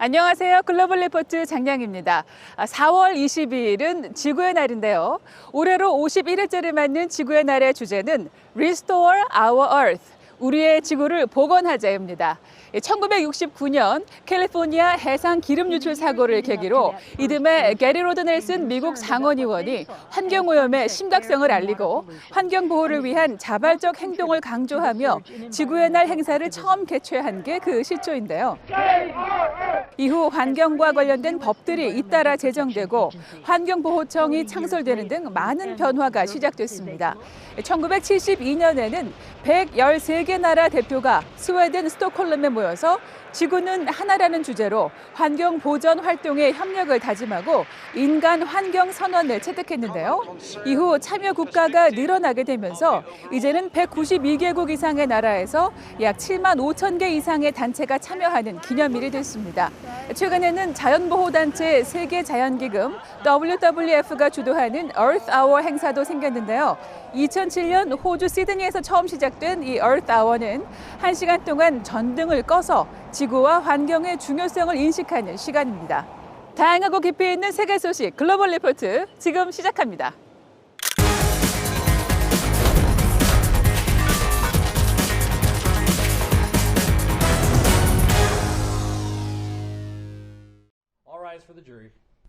안녕하세요. 글로벌 리포트 장량입니다. 4월 22일은 지구의 날인데요. 올해로 51회째를 맞는 지구의 날의 주제는 Restore Our Earth, 우리의 지구를 복원하자입니다. 1969년 캘리포니아 해상 기름 유출 사고를 계기로 이듬해 게리 로드 넬슨 미국 상원의원이 환경오염의 심각성을 알리고 환경보호를 위한 자발적 행동을 강조하며 지구의 날 행사를 처음 개최한 게 그 시초인데요. 이후 환경과 관련된 법들이 잇따라 제정되고 환경보호청이 창설되는 등 많은 변화가 시작됐습니다. 1972년에는 113개 나라 대표가 스웨덴 스톡홀름에 모여서 지구는 하나라는 주제로 환경 보전 활동에 협력을 다짐하고 인간 환경 선언을 채택했는데요. 이후 참여 국가가 늘어나게 되면서 이제는 192개국 이상의 나라에서 약 7만 5천 개 이상의 단체가 참여하는 기념일이 됐습니다. 최근에는 자연보호단체 세계자연기금 WWF가 주도하는 Earth Hour 행사도 생겼는데요. 2007년 호주 시드니에서 처음 시작된 이 Earth Hour는 1시간 동안 전등을 꺼서 지구와 환경의 중요성을 인식하는 시간입니다. 다양하고 깊이 있는 세계 소식 글로벌 리포트 지금 시작합니다.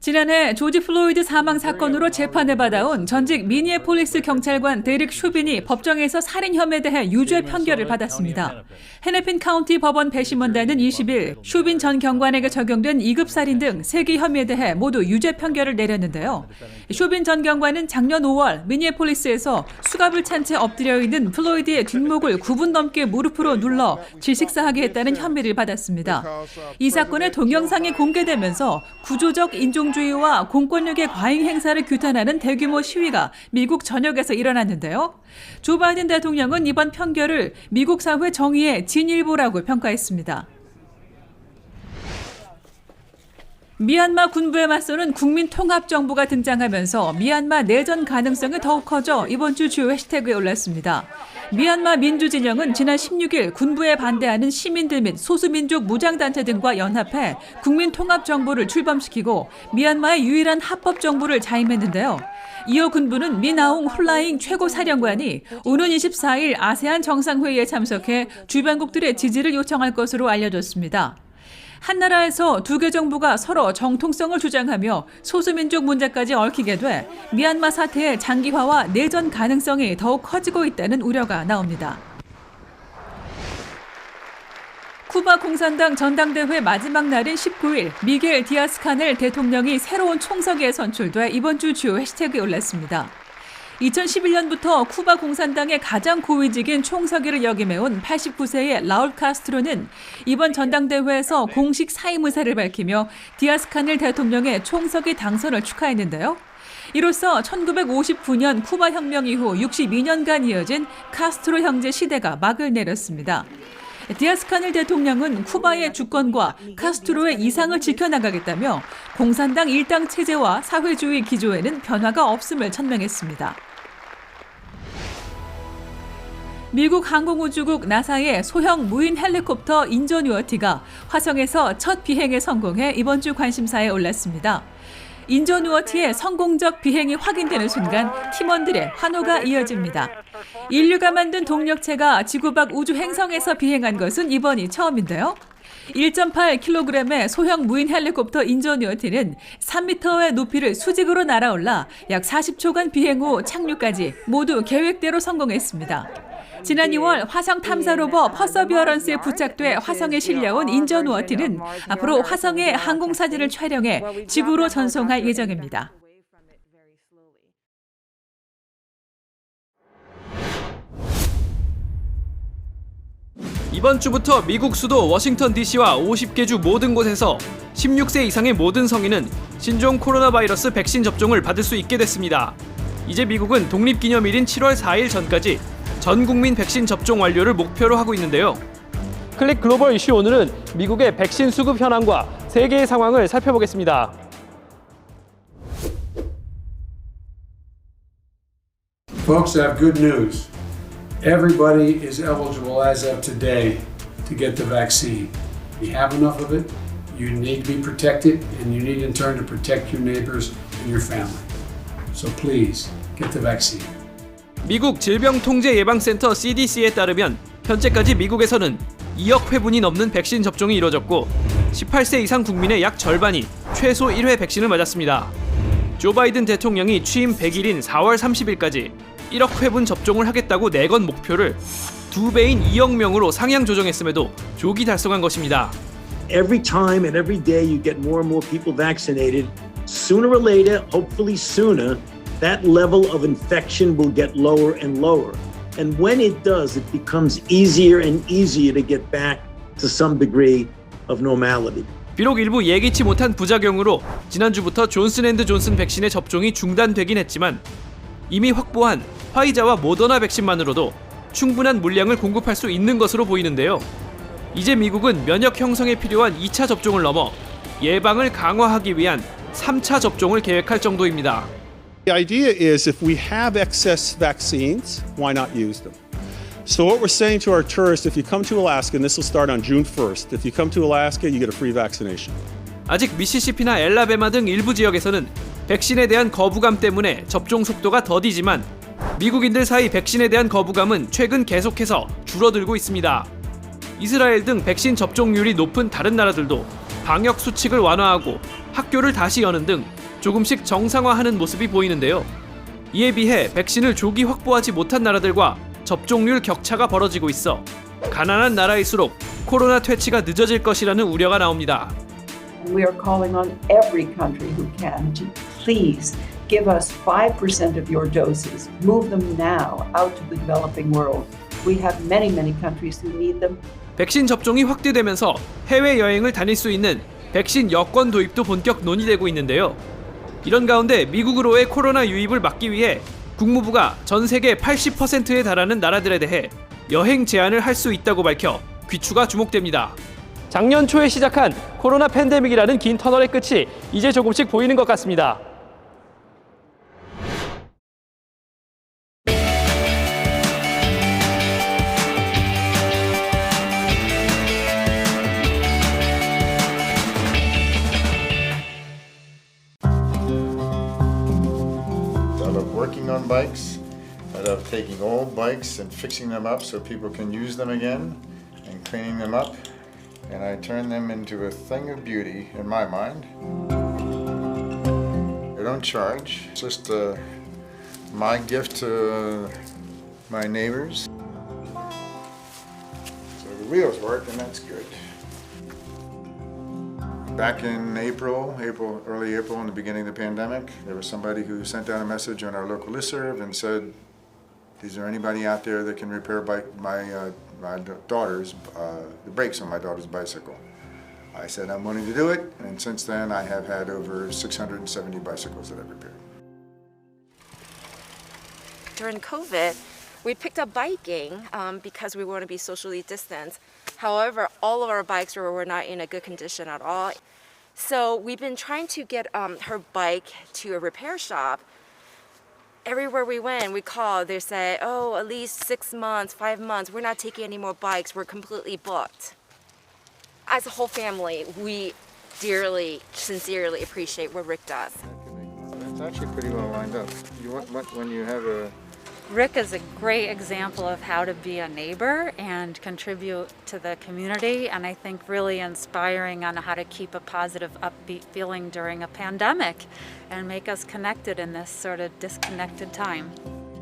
지난해 조지 플로이드 사망 사건으로 재판을 받아온 전직 미니애폴리스 경찰관 데릭 슈빈이 법정에서 살인 혐의에 대해 유죄 판결을 받았습니다. 헤네핀 카운티 법원 배심원단은 20일 슈빈 전 경관에게 적용된 2급 살인 등 3개 혐의에 대해 모두 유죄 판결을 내렸는데요. 슈빈 전 경관은 작년 5월 미니애폴리스에서 수갑을 찬 채 엎드려 있는 플로이드의 뒷목을 9분 넘게 무릎으로 눌러 질식사하게 했다는 혐의를 받았습니다. 이 사건의 동영상이 공개되면서 구조적 인종주의와 공권력의 과잉 행사를 규탄하는 대규모 시위가 미국 전역에서 일어났는데요. 조 바이든 대통령은 이번 판결을 미국 사회 정의의 진일보라고 평가했습니다. 미얀마 군부에 맞서는 국민통합정부가 등장하면서 미얀마 내전 가능성이 더욱 커져 이번 주 주요 해시태그에 올랐습니다. 미얀마 민주진영은 지난 16일 군부에 반대하는 시민들 및 소수민족 무장단체 등과 연합해 국민통합정부를 출범시키고 미얀마의 유일한 합법정부를 자임했는데요. 이어 군부는 미나옹 홀라잉 최고사령관이 오는 24일 아세안 정상회의에 참석해 주변국들의 지지를 요청할 것으로 알려졌습니다. 한 나라에서 두 개 정부가 서로 정통성을 주장하며 소수민족 문제까지 얽히게 돼 미얀마 사태의 장기화와 내전 가능성이 더욱 커지고 있다는 우려가 나옵니다. 쿠바 공산당 전당대회 마지막 날인 19일 미겔 디아스카넬 대통령이 새로운 총서기에 선출돼 이번 주 주요 해시태그에 올랐습니다. 2011년부터 쿠바 공산당의 가장 고위직인 총서기를 역임해온 89세의 라울 카스트로는 이번 전당대회에서 공식 사임 의사를 밝히며 디아스카넬 대통령의 총서기 당선을 축하했는데요. 이로써 1959년 쿠바 혁명 이후 62년간 이어진 카스트로 형제 시대가 막을 내렸습니다. 디아스카넬 대통령은 쿠바의 주권과 카스트로의 이상을 지켜나가겠다며 공산당 일당 체제와 사회주의 기조에는 변화가 없음을 천명했습니다. 미국 항공우주국 나사의 소형 무인 헬리콥터 인저뉴어티가 화성에서 첫 비행에 성공해 이번 주 관심사에 올랐습니다. 인저뉴어티의 성공적 비행이 확인되는 순간 팀원들의 환호가 이어집니다. 인류가 만든 동력체가 지구 밖 우주 행성에서 비행한 것은 이번이 처음인데요. 1.8kg의 소형 무인 헬리콥터 인저뉴어티는 3m의 높이를 수직으로 날아올라 약 40초간 비행 후 착륙까지 모두 계획대로 성공했습니다. 지난 2월 화성 탐사 로버 퍼서비어런스에 부착돼 화성에 실려온 인저뉴어티는 앞으로 화성의 항공사진을 촬영해 지구로 전송할 예정입니다. 이번 주부터 미국 수도 워싱턴 DC와 50개 주 모든 곳에서 16세 이상의 모든 성인은 신종 코로나 바이러스 백신 접종을 받을 수 있게 됐습니다. 이제 미국은 독립기념일인 7월 4일 전까지 전 국민 백신 접종 완료를 목표로 하고 있는데요. 클릭 글로벌 이슈 오늘은 미국의 백신 수급 현황과 세계의 상황을 살펴보겠습니다. Folks, I have good news. Everybody is eligible as of today to get the vaccine. You have enough of it, You need to be protected, and you need in turn to protect your neighbors and your family. So please, get the vaccine. 미국 질병통제예방센터 CDC에 따르면 현재까지 미국에서는 2억 회분이 넘는 백신 접종이 이뤄졌고 18세 이상 국민의 약 절반이 최소 1회 백신을 맞았습니다. 조 바이든 대통령이 취임 100일인 4월 30일까지 1억 회분 접종을 하겠다고 내건 목표를 2배인 2억 명으로 상향 조정했음에도 조기 달성한 것입니다. Every time and every day you get more and more people vaccinated, sooner or later, hopefully sooner, that level of infection will get lower and lower. And when it does, it becomes easier and easier to get back to some degree of normality. 비록 일부 예기치 못한 부작용으로 지난주부터 존슨앤드존슨 백신의 접종이 중단되긴 했지만 이미 확보한 화이자와 모더나 백신만으로도 충분한 물량을 공급할 수 있는 것으로 보이는데요. 이제 미국은 면역 형성에 필요한 2차 접종을 넘어 예방을 강화하기 위한 3차 접종을 계획할 정도입니다. The idea is if we have excess vaccines, why not use them? So what we're saying to our tourists, if you come to Alaska, and this will start on June 1st, if you come to Alaska, you get a free vaccination. 아직 미시시피나 엘라베마 등 일부 지역에서는 백신에 대한 거부감 때문에 접종 속도가 더디지만 미국인들 사이 백신에 대한 거부감은 최근 계속해서 줄어들고 있습니다. 이스라엘 등 백신 접종률이 높은 다른 나라들도 방역 수칙을 완화하고 학교를 다시 여는 등 조금씩 정상화하는 모습이 보이는데요. 이에 비해 백신을 조기 확보하지 못한 나라들과 접종률 격차가 벌어지고 있어 가난한 나라일수록 코로나 퇴치가 늦어질 것이라는 우려가 나옵니다. We are calling on every country who can to please give us 5% of your doses. Move them now out to the developing world. We have many, many countries who need them. 백신 접종이 확대되면서 해외 여행을 다닐 수 있는 백신 여권 도입도 본격 논의되고 있는데요. 이런 가운데 미국으로의 코로나 유입을 막기 위해 국무부가 전 세계 80%에 달하는 나라들에 대해 여행 제한을 할 수 있다고 밝혀 귀추가 주목됩니다. 작년 초에 시작한 코로나 팬데믹이라는 긴 터널의 끝이 이제 조금씩 보이는 것 같습니다. I love working on bikes. I love taking old bikes and fixing them up so people can use them again and cleaning them up. And I turn them into a thing of beauty in my mind. I don't charge. It's just my gift to my neighbors. So the wheels work and that's good. Back in early April, in the beginning of the pandemic, there was somebody who sent out a message on our local listserv and said, "Is there anybody out there that can repair my daughter's the brakes on my daughter's bicycle?" I said I'm willing to do it, and since then I have had over 670 bicycles that I've repaired. During COVID, we picked up biking because we want to be socially distanced. However, all of our bikes were not in a good condition at all. So we've been trying to get her bike to a repair shop. Everywhere we went, we called, they say, "Oh, at least 6 months, 5 months, we're not taking any more bikes, we're completely booked." As a whole family, we dearly, sincerely appreciate what Rick does. It's actually pretty well lined up. You want when you have a Rick is a great example of how to be a neighbor and contribute to the community, and I think really inspiring on how to keep a positive, upbeat feeling during a pandemic and make us connected in this sort of disconnected time.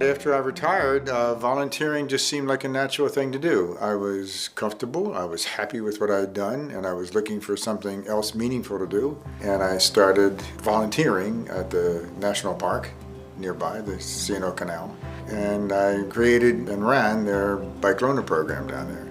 After I retired, volunteering just seemed like a natural thing to do. I was comfortable, I was happy with what I had done, and I was looking for something else meaningful to do. And I started volunteering at the national park nearby, the C&O Canal. And I created and ran their bike loaner program down there.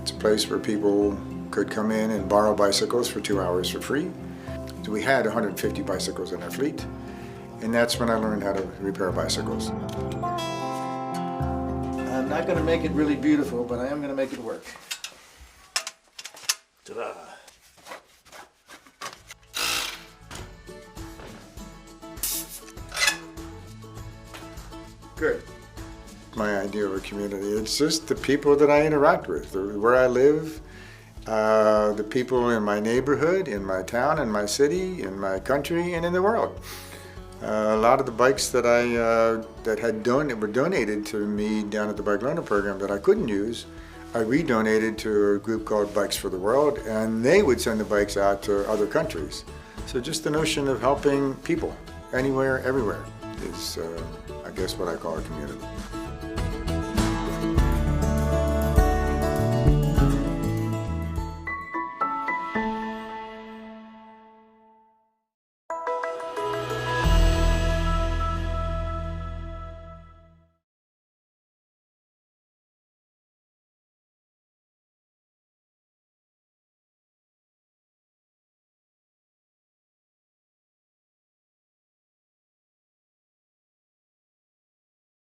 It's a place where people could come in and borrow bicycles for 2 hours for free. So we had 150 bicycles in our fleet. And that's when I learned how to repair bicycles. I'm not going to make it really beautiful, but I am going to make it work. Ta-da! Good. My idea of a community, it's just the people that I interact with, where I live. the people in my neighborhood, in my town, in my city, in my country, and in the world. A lot of the bikes that were donated to me down at the Bike Loaner program that I couldn't use, I redonated to a group called Bikes for the World, and they would send the bikes out to other countries. So just the notion of helping people anywhere, everywhere is, I guess, what I call a community.